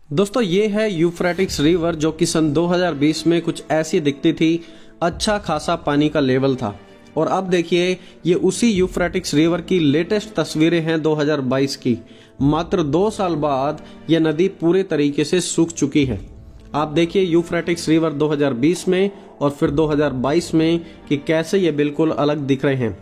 दोस्तों ये है यूफ्रेटिक्स रिवर जो कि सन 2020 में कुछ ऐसी दिखती थी। अच्छा खासा पानी का लेवल था और अब देखिए ये उसी यूफ्रेटिक्स रिवर की लेटेस्ट तस्वीरें हैं 2022 की। मात्र 2 साल बाद यह नदी पूरे तरीके से सूख चुकी है। आप देखिए यूफ्रेटिक्स रिवर 2020 में और फिर 2022 में कि कैसे ये बिल्कुल अलग दिख रहे हैं।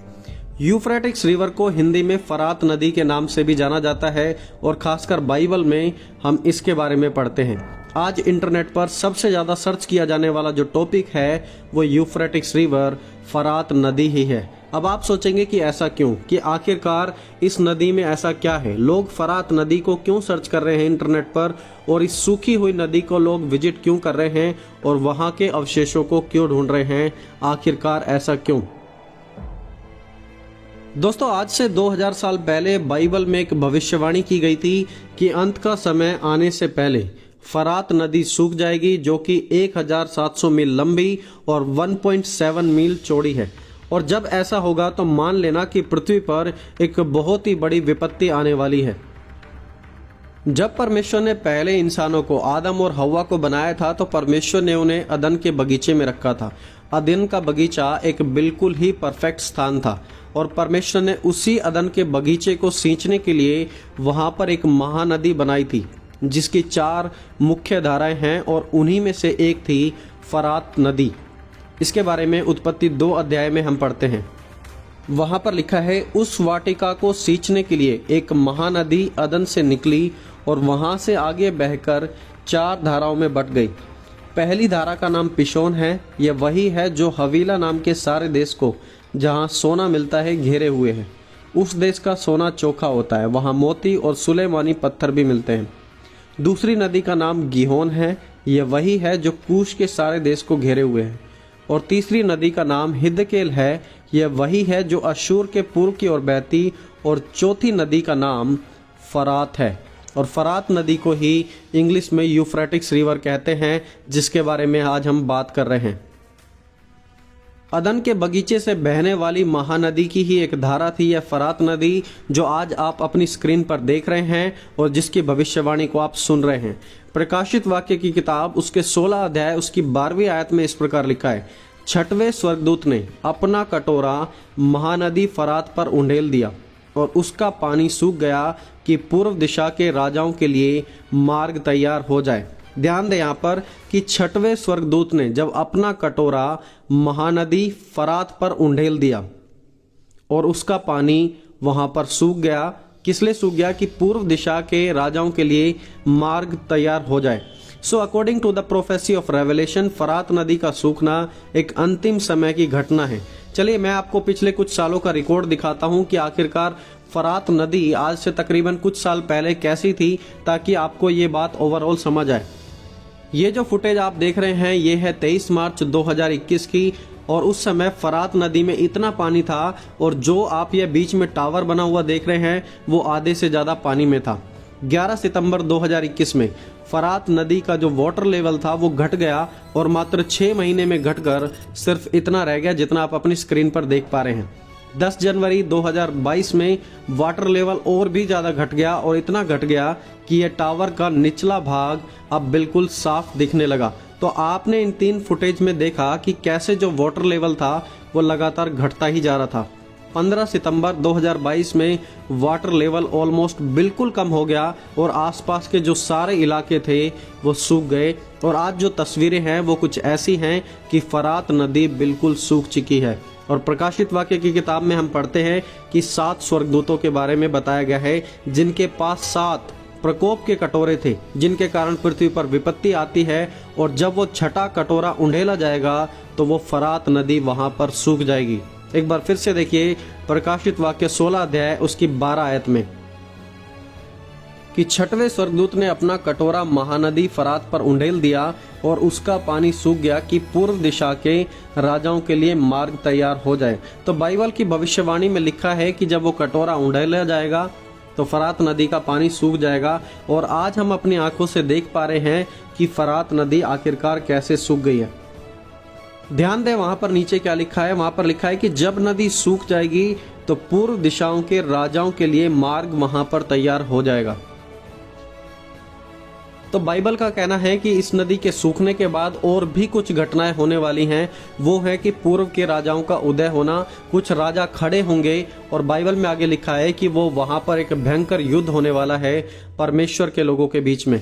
यूफ्रेटिक्स रिवर को हिंदी में फरात नदी के नाम से भी जाना जाता है और खासकर बाइबल में हम इसके बारे में पढ़ते हैं। आज इंटरनेट पर सबसे ज़्यादा सर्च किया जाने वाला जो टॉपिक है वो यूफ्रेटिक्स रिवर फरात नदी ही है। अब आप सोचेंगे कि ऐसा क्यों, कि आखिरकार इस नदी में ऐसा क्या है, लोग फरात नदी को क्यों सर्च कर रहे हैं इंटरनेट पर और इस सूखी हुई नदी को लोग विजिट क्यों कर रहे हैं और वहाँ के अवशेषों को क्यों ढूंढ रहे हैं, आखिरकार ऐसा क्यों। दोस्तों आज से 2000 साल पहले बाइबल में एक भविष्यवाणी की गई थी कि अंत का समय आने से पहले फरात नदी सूख जाएगी जो कि 1700 मील लंबी और 1.7 मील चौड़ी है। और जब ऐसा होगा तो मान लेना कि पृथ्वी पर एक बहुत ही बड़ी विपत्ति आने वाली है। जब परमेश्वर ने पहले इंसानों को आदम और हव्वा को बनाया था तो परमेश्वर ने उन्हें अदन के बगीचे में रखा था। अदन का बगीचा एक बिल्कुल ही परफेक्ट स्थान था और परमेश्वर ने उसी अदन के बगीचे को सींचने के लिए वहां पर एक महानदी बनाई थी जिसकी 4 मुख्य धाराएं हैं और उन्हीं में से एक थी फरात नदी। इसके बारे में उत्पत्ति 2 अध्याय में हम पढ़ते हैं। वहां पर लिखा है, उस वाटिका को सींचने के लिए एक महानदी अदन से निकली और वहां से आगे बहकर 4 धाराओं में बट गई। पहली धारा का नाम पिशोन है। यह वही है जो हवीला नाम के सारे देश को, जहां सोना मिलता है, घेरे हुए है। उस देश का सोना चोखा होता है, वहां मोती और सुलेमानी पत्थर भी मिलते हैं। दूसरी नदी का नाम गिहोन है। यह वही है जो कूश के सारे देश को घेरे हुए है। और तीसरी नदी का नाम हिद्देकेल है। यह वही है जो अशूर के पूर्व की ओर बहती। और चौथी नदी का नाम फरात है और फरात नदी को ही इंग्लिश में यूफ्रेटिक्स रिवर कहते हैं, जिसके बारे में आज हम बात कर रहे हैं। अदन के बगीचे से बहने वाली महानदी की ही एक धारा थी यह फरात नदी, जो आज आप अपनी स्क्रीन पर देख रहे हैं और जिसकी भविष्यवाणी को आप सुन रहे हैं। प्रकाशित वाक्य की किताब उसके 16 अध्याय उसकी 12वीं आयत में इस प्रकार लिखा है, 6वें स्वर्गदूत ने अपना कटोरा महानदी फरात पर उंडेल दिया और उसका पानी सूख गया कि पूर्व दिशा के राजाओं के लिए मार्ग तैयार हो जाए। ध्यान दें यहाँ पर कि 6वें स्वर्गदूत ने जब अपना कटोरा महानदी फरात पर उंडेल दिया और उसका पानी वहां पर सूख गया। किस लिए सूख गया? कि पूर्व दिशा के राजाओं के लिए मार्ग तैयार हो जाए। So according to the prophecy of Revelation, फरात नदी का सूखना एक अंतिम समय की घटना है। चलिए मैं आपको पिछले कुछ सालों का रिकॉर्ड दिखाता हूं कि आखिरकार फरात नदी आज से तकरीबन कुछ साल पहले कैसी थी, ताकि आपको ये बात ओवरऑल समझ आए। ये जो फुटेज आप देख रहे हैं ये है 23 मार्च 2021 की और उस समय फरात नदी में इतना पानी था और जो आप ये बीच में टावर बना हुआ देख रहे हैं वो आधे से ज़्यादा पानी में था। 11 सितंबर 2021 में फरात नदी का जो वाटर लेवल था वो घट गया और मात्र 6 महीने में घटकर सिर्फ इतना रह गया जितना आप अपनी स्क्रीन पर देख पा रहे हैं। 10 जनवरी 2022 में वाटर लेवल और भी ज़्यादा घट गया और इतना घट गया कि यह टावर का निचला भाग अब बिल्कुल साफ दिखने लगा। तो आपने इन 3 फुटेज में देखा कि कैसे जो वाटर लेवल था वो लगातार घटता ही जा रहा था। 15 सितंबर 2022 में वाटर लेवल ऑलमोस्ट बिल्कुल कम हो गया और आसपास के जो सारे इलाके थे वो सूख गए। और आज जो तस्वीरें हैं वो कुछ ऐसी हैं कि फरात नदी बिल्कुल सूख चुकी है। और प्रकाशित वाक्य की किताब में हम पढ़ते हैं कि 7 स्वर्गदूतों के बारे में बताया गया है जिनके पास 7 प्रकोप के कटोरे थे, जिनके कारण पृथ्वी पर विपत्ति आती है। और जब वो 6ठा कटोरा उंडेला जाएगा तो वो फरात नदी वहां पर सूख जाएगी। एक बार फिर से देखिए प्रकाशित वाक्य 16 अध्याय उसकी 12 आयत में कि 6वें स्वर्गदूत ने अपना कटोरा महानदी फरात पर उंडेल दिया और उसका पानी सूख गया कि पूर्व दिशा के राजाओं के लिए मार्ग तैयार हो जाए। तो बाइबल की भविष्यवाणी में लिखा है कि जब वो कटोरा उंडेला जाएगा तो फरात नदी का पानी सूख जाएगा। और आज हम अपनी आंखों से देख पा रहे हैं कि फरात नदी आखिरकार कैसे सूख गई है। ध्यान दें वहां पर नीचे क्या लिखा है। वहां पर लिखा है कि जब नदी सूख जाएगी तो पूर्व दिशाओं के राजाओं के लिए मार्ग वहां पर तैयार हो जाएगा। तो बाइबल का कहना है कि इस नदी के सूखने के बाद और भी कुछ घटनाएं होने वाली हैं। वो है कि पूर्व के राजाओं का उदय होना, कुछ राजा खड़े होंगे और बाइबल में आगे लिखा है कि वो वहां पर एक भयंकर युद्ध होने वाला है परमेश्वर के लोगों के बीच में।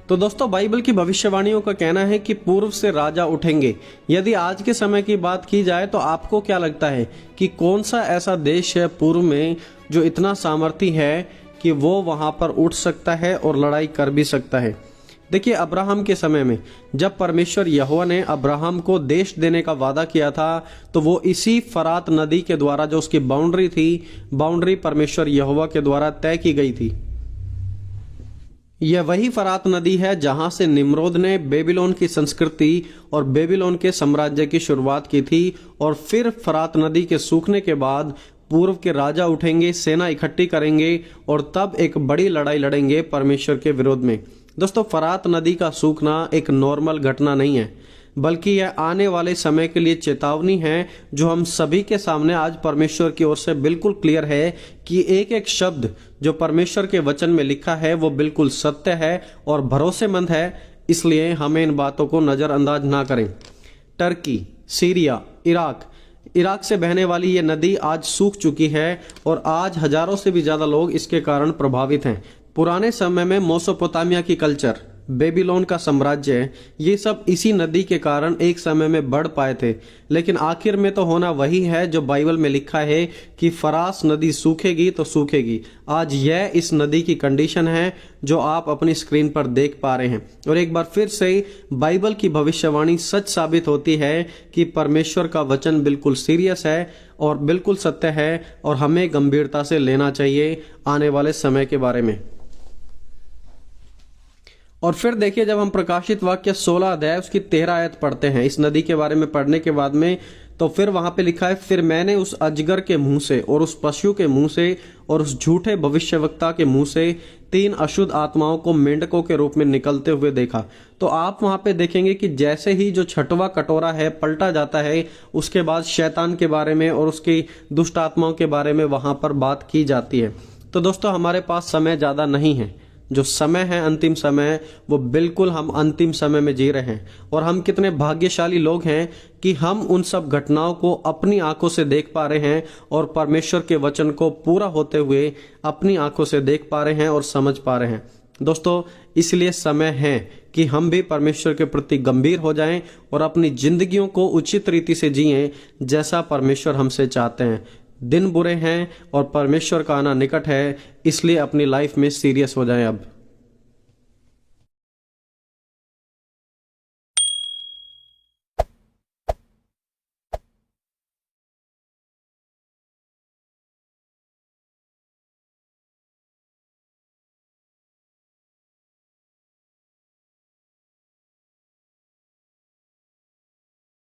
तो दोस्तों, बाइबल की भविष्यवाणियों का कहना है कि पूर्व से राजा उठेंगे। यदि आज के समय की बात की जाए तो आपको क्या लगता है कि कौन सा ऐसा देश है पूर्व में जो इतना सामर्थी है कि वो वहां पर उठ सकता है और लड़ाई कर भी सकता है? देखिए, अब्राहम के समय में जब परमेश्वर यहोवा ने अब्राहम को देश देने का वादा किया था, तो वो इसी फरात नदी के द्वारा, जो उसकी बाउंड्री थी, बाउंड्री परमेश्वर यहोवा के द्वारा तय की गई थी। यह वही फरात नदी है जहां से निम्रोद ने बेबीलोन की संस्कृति और बेबीलोन के साम्राज्य की शुरुआत की थी। और फिर फरात नदी के सूखने के बाद पूर्व के राजा उठेंगे, सेना इकट्ठी करेंगे और तब एक बड़ी लड़ाई लड़ेंगे परमेश्वर के विरोध में। दोस्तों, फरात नदी का सूखना एक नॉर्मल घटना नहीं है, बल्कि यह आने वाले समय के लिए चेतावनी है, जो हम सभी के सामने आज परमेश्वर की ओर से बिल्कुल क्लियर है कि एक एक शब्द जो परमेश्वर के वचन में लिखा है वो बिल्कुल सत्य है और भरोसेमंद है। इसलिए हमें इन बातों को नजरअंदाज ना करें। टर्की, सीरिया, इराक से बहने वाली ये नदी आज सूख चुकी है और आज हजारों से भी ज्यादा लोग इसके कारण प्रभावित हैं। पुराने समय में मेसोपोटामिया की कल्चर, बेबीलोन का साम्राज्य, ये सब इसी नदी के कारण एक समय में बढ़ पाए थे। लेकिन आखिर में तो होना वही है जो बाइबल में लिखा है कि फरास नदी सूखेगी तो सूखेगी। आज यह इस नदी की कंडीशन है जो आप अपनी स्क्रीन पर देख पा रहे हैं। और एक बार फिर से बाइबल की भविष्यवाणी सच साबित होती है कि परमेश्वर का वचन बिल्कुल सीरियस है और बिल्कुल सत्य है और हमें गंभीरता से लेना चाहिए आने वाले समय के बारे में। और फिर देखिए, जब हम प्रकाशित वाक्य 16 अध्याय उसकी 13 आयत पढ़ते हैं इस नदी के बारे में पढ़ने के बाद में, तो फिर वहां पे लिखा है, फिर मैंने उस अजगर के मुंह से और उस पशु के मुंह से और उस झूठे भविष्यवक्ता के मुंह से 3 अशुद्ध आत्माओं को मेंढकों के रूप में निकलते हुए देखा। तो आप वहां पे देखेंगे कि जैसे ही जो छठवां कटोरा है पलटा जाता है, उसके बाद शैतान के बारे में और उसकी दुष्ट आत्माओं के बारे में वहां पर बात की जाती है। तो दोस्तों, हमारे पास समय ज्यादा नहीं है। जो समय है अंतिम समय, वो बिल्कुल हम अंतिम समय में जी रहे हैं। और हम कितने भाग्यशाली लोग हैं कि हम उन सब घटनाओं को अपनी आंखों से देख पा रहे हैं और परमेश्वर के वचन को पूरा होते हुए अपनी आंखों से देख पा रहे हैं और समझ पा रहे हैं। दोस्तों, इसलिए समय है कि हम भी परमेश्वर के प्रति गंभीर हो जाएं और अपनी जिंदगियों को उचित रीति से जिएं जैसा परमेश्वर हमसे चाहते हैं। दिन बुरे हैं और परमेश्वर का आना निकट है, इसलिए अपनी लाइफ में सीरियस हो जाएं अब।